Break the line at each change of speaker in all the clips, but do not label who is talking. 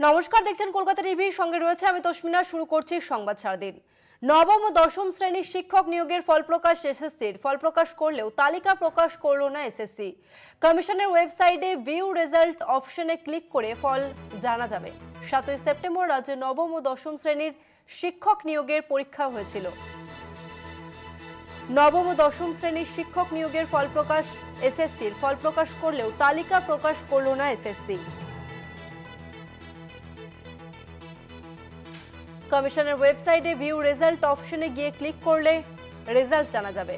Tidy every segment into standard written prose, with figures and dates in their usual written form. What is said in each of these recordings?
নমস্কার, দেখছেন কলকাতা টিভির সঙ্গে রয়েছে আমি তসমিনা। শুরু করছি সংবাদ সারাদিন। নবম ও দশম শ্রেণীর শিক্ষক নিয়োগের ফল প্রকাশ এসএসসির ফল প্রকাশ করলেও তালিকা প্রকাশ করলো না এসএসসি। কমিশনের ওয়েবসাইটে ভিউ রেজাল্ট অপশনে ক্লিক করে ফল জানা যাবে। 7ই সেপ্টেম্বর রাজ্যে নবম ও দশম শ্রেণীর শিক্ষক নিয়োগের পরীক্ষা হয়েছিল। নবম ও দশম শ্রেণীর শিক্ষক নিয়োগের ফল প্রকাশ এসএসসির ফল প্রকাশ করলেও তালিকা প্রকাশ করলো না এসএসসি। কমিশনের ওয়েবসাইটে ভিউ রেজাল্ট অপশনে গিয়ে ক্লিক করলে রেজাল্ট জানা যাবে।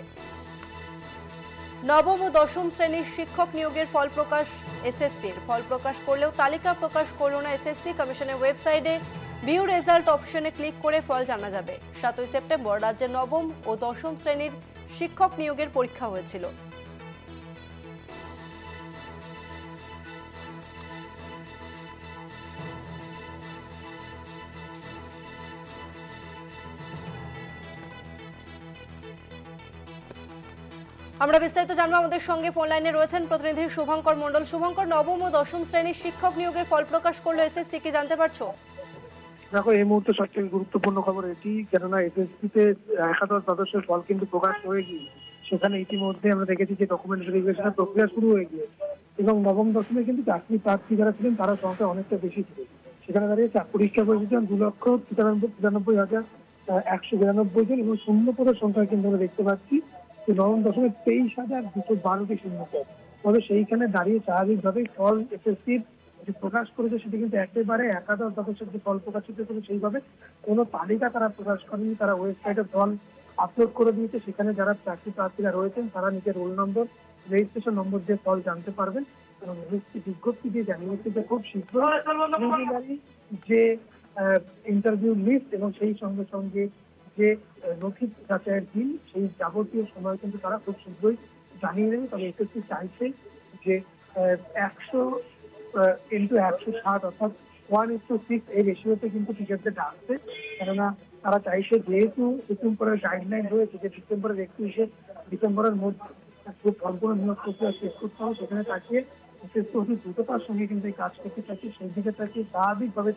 নবম ও দশম শ্রেণীর শিক্ষক নিয়োগের ফল প্রকাশ এসএসসির ফল প্রকাশ করলেও তালিকা প্রকাশ করলো না এসএসসি। কমিশনের ওয়েবসাইটে ভিউ রেজাল্ট অপশনে ক্লিক করে ফল জানা যাবে। 7ই সেপ্টেম্বর রাজ্যে নবম ও দশম শ্রেণীর শিক্ষক নিয়োগের পরীক্ষা হয়েছিল। আমরা বিস্তারিত জানবো, আমাদের সঙ্গে ফোন লাইনে রয়েছেন প্রতিনিধি শুভঙ্কর মণ্ডল। শুভঙ্কর, নবম ও দশম শ্রেণীর শিক্ষক নিয়োগের ফল প্রকাশ করলো এসএসসি, কি জানতে পারছো?
দেখো, এই মুহূর্তে সবচেয়ে গুরুত্বপূর্ণ খবর এটি, কেননা এসএসসিতে একাদশ দ্বাদশের ফল কিন্তু প্রকাশ হয়ে গিয়ে সেখানে ইতিমধ্যে আমরা দেখেছি যে ডকুমেন্ট ভেরিফিকেশনের প্রক্রিয়া শুরু হয়ে গিয়েছে এবং নবম দশমে কিন্তু চাকরি প্রার্থী যারা ছিলেন তারা সংখ্যা অনেকটা বেশি ছিল। সেখানে দাঁড়িয়ে পরীক্ষা করেছিলেন 2,93,192 জন এবং শূন্য পদের সংখ্যা কিন্তু আমরা দেখতে পাচ্ছি যে নবম দশমে 23,212টি শূন্য পদ। তবে সেইখানে দাঁড়িয়ে স্বাভাবিকভাবেই ফল এসএসসির যে প্রকাশ করেছে সেটি কিন্তু একেবারে একাদশ দ্বাদশের যে ফল প্রকাশিত হয়েছে সেইভাবে কোনো তালিকা তারা প্রকাশ করেনি। তারা ওয়েবসাইটে ফল আপলোড করে দিয়েছে। সেখানে যারা চাকরি প্রার্থীরা রয়েছেন তারা নিজের রোল নম্বর, রেজিস্ট্রেশন নম্বর দিয়ে ফল জানতে পারবেন এবং বিজ্ঞপ্তি দিয়ে জানিয়েছে যে খুব শীঘ্রই যে ইন্টারভিউ লিস্ট এবং সেই সঙ্গে সঙ্গে যে নথি যাচাইয়ের দিন, সেই যাবতীয় সময় কিন্তু তারা খুব শীঘ্রই জানিয়ে দেবে। তবে এসএসসি চাইছে যে 100x160 অর্থাৎ 1:6 এই রেশিওতে কিন্তু টিচারদের ডাকছে। কেননা তারা চাইছে, যেহেতু ডিসেম্বরের গাইডলাইন রয়েছে যে ডিসেম্বরের 31শে ডিসেম্বরের মধ্যে সম্পূর্ণ নিয়োগ প্রক্রিয়া শেষ করতে হবে, সেখানে তাকিয়ে এসএসসি অতি দ্রুততার সঙ্গে কিন্তু এই কাজ করতে চাইছে। সেই দিকে তাকিয়ে স্বাভাবিকভাবে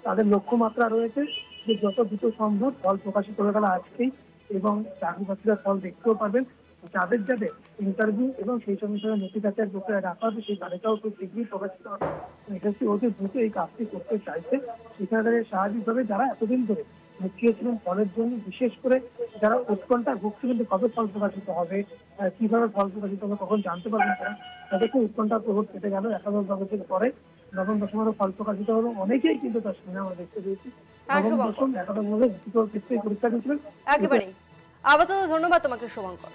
তাদের লক্ষ্যমাত্রা রয়েছে যে যত দ্রুত সম্ভব ফল প্রকাশিত হয়ে গেল আজকেই এবং চাকরি প্রার্থীরা ফল দেখতেও পারবেন। যাদের যাদের ইন্টারভিউ এবং সেই সঙ্গে সঙ্গে নথি যাচাইয়ের প্রক্রিয়া রাখা হবে সেই তালিকাও খুব শীঘ্রই প্রকাশিত হবে। এসএসসি অতি দ্রুত এই কাজটি করতে চাইছে। সেখানে স্বাভাবিকভাবে যারা এতদিন ধরে মুখিয়েছিলেন ফলের জন্য, বিশেষ করে যারা উৎকণ্ঠায় ভুগছিলেন যে কবে ফল প্রকাশিত হবে, কিভাবে ফল প্রকাশিত হবে, কখন জানতে পারবেন তারা, তাদেরকে উৎকণ্ঠার প্রভাব কেটে গেল। একাদশ দ্বাদশের পরে নবম দশমেরও ফল প্রকাশিত হলো। অনেকেই কিন্তু তার সঙ্গে আমরা দেখতে পেয়েছি নবম দশম একাদশ দ্বাদশ দুটো ক্ষেত্রে পরীক্ষা দিয়েছিলেন।
একেবারেই। আপাতত ধন্যবাদ তোমাকে শুভঙ্কর।